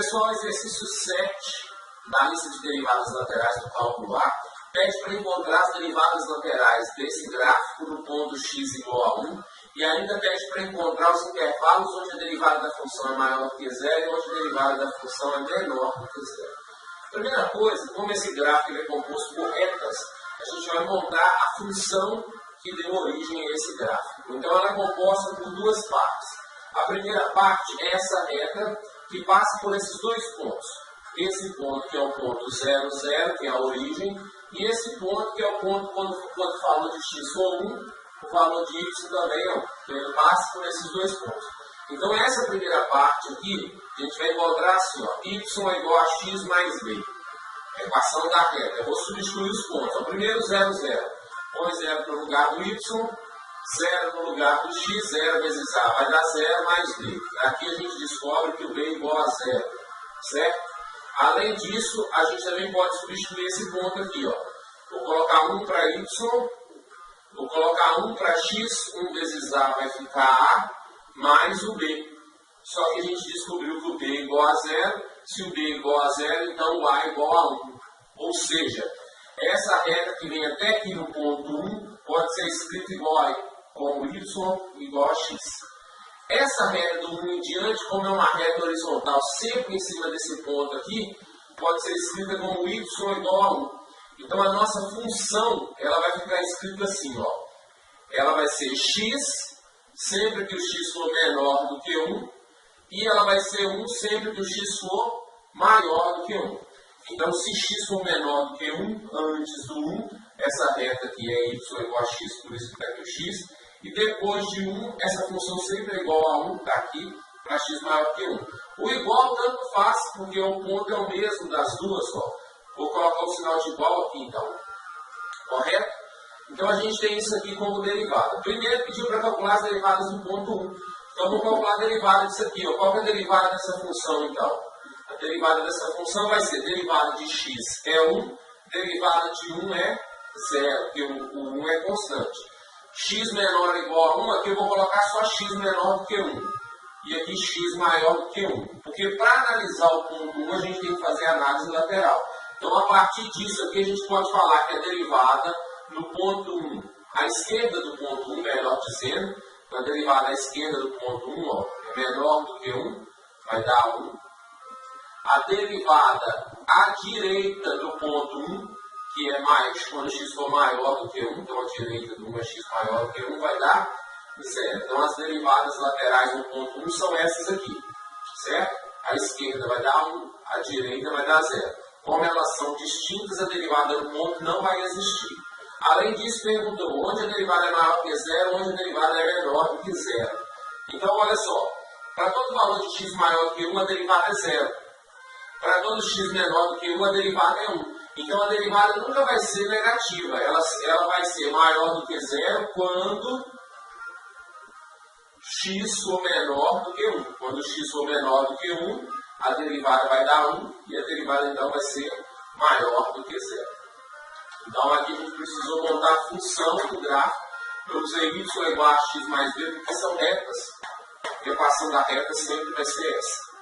Pessoal, exercício 7 da lista de derivadas laterais do cálculo A pede para encontrar as derivadas laterais desse gráfico no ponto x igual a 1 e ainda pede para encontrar os intervalos onde a derivada da função é maior do que zero e onde a derivada da função é menor do que zero. Primeira coisa, como esse gráfico é composto por retas, a gente vai montar a função que deu origem a esse gráfico. Então ela é composta por duas partes. A primeira parte é essa reta que passa por esses dois pontos. Esse ponto que é o ponto 0, 0, que é a origem, e esse ponto que é o ponto quando falo de x for 1, o valor de y também é 1. Então ele passa por esses dois pontos. Então essa primeira parte aqui, a gente vai encontrar assim, ó, y é igual a x mais b. Equação da reta. Eu vou substituir os pontos. O primeiro 0, 0. Põe 0 no lugar do y, 0 no lugar do x, 0 vezes a vai dar 0 mais b. Aqui a gente descobre que o b é igual a 0. Certo? Além disso, a gente também pode substituir esse ponto aqui. Ó. Vou colocar 1 para y, vou colocar 1 para x, 1 vezes a vai ficar a, mais o b. Só que a gente descobriu que o b é igual a 0. Se o b é igual a 0, então o a é igual a 1. Ou seja, essa reta que vem até aqui no ponto 1 pode ser escrita igual como y igual a x. Essa reta do 1 em diante, como é uma reta horizontal sempre em cima desse ponto aqui, pode ser escrita como y igual a 1. Então a nossa função ela vai ficar escrita assim, ó. Ela vai ser x sempre que o x for menor do que 1 e ela vai ser 1 sempre que o x for maior do que 1. Então se x for menor do que 1 antes do 1, essa reta aqui é y igual a x, por isso que está aqui o x. E depois de 1, essa função sempre é igual a 1, está aqui, para x maior que 1. O igual tanto faz, porque o ponto é o mesmo das duas. Ó. Vou colocar o sinal de igual aqui, então. Correto? Então a gente tem isso aqui como derivada. Primeiro pediu para calcular as derivadas do ponto 1. Então vou calcular a derivada disso aqui. Ó. Qual que é a derivada dessa função, então? A derivada dessa função vai ser derivada de x é 1, derivada de 1 é 0, porque o 1 é constante. X menor ou igual a 1, aqui eu vou colocar só x menor do que 1. E aqui x maior do que 1. Porque para analisar o ponto 1, a gente tem que fazer a análise lateral. Então, a partir disso aqui, a gente pode falar que a derivada no ponto 1, à esquerda do ponto 1, melhor dizendo, então a derivada à esquerda do ponto 1 ó, é menor do que 1, vai dar 1. A derivada à direita do ponto 1, que é mais, quando x for maior do que 1, então a direita do 1 é x maior do que 1, vai dar 0. Então as derivadas laterais no ponto 1 são essas aqui, certo? A esquerda vai dar 1, a direita vai dar 0. Como elas são distintas, a derivada no ponto não vai existir. Além disso, perguntou onde a derivada é maior que 0, onde a derivada é menor do que 0. Então, olha só, para todo valor de x maior do que 1, a derivada é 0. Para todo x menor do que 1, a derivada é 1. Então a derivada nunca vai ser negativa, ela vai ser maior do que 0 quando x for menor do que 1. Quando x for menor do que 1, a derivada vai dar 1 e a derivada então vai ser maior do que 0. Então aqui a gente precisou montar a função do gráfico. Eu usei y igual a x mais b porque são retas. A equação da reta sempre vai ser essa.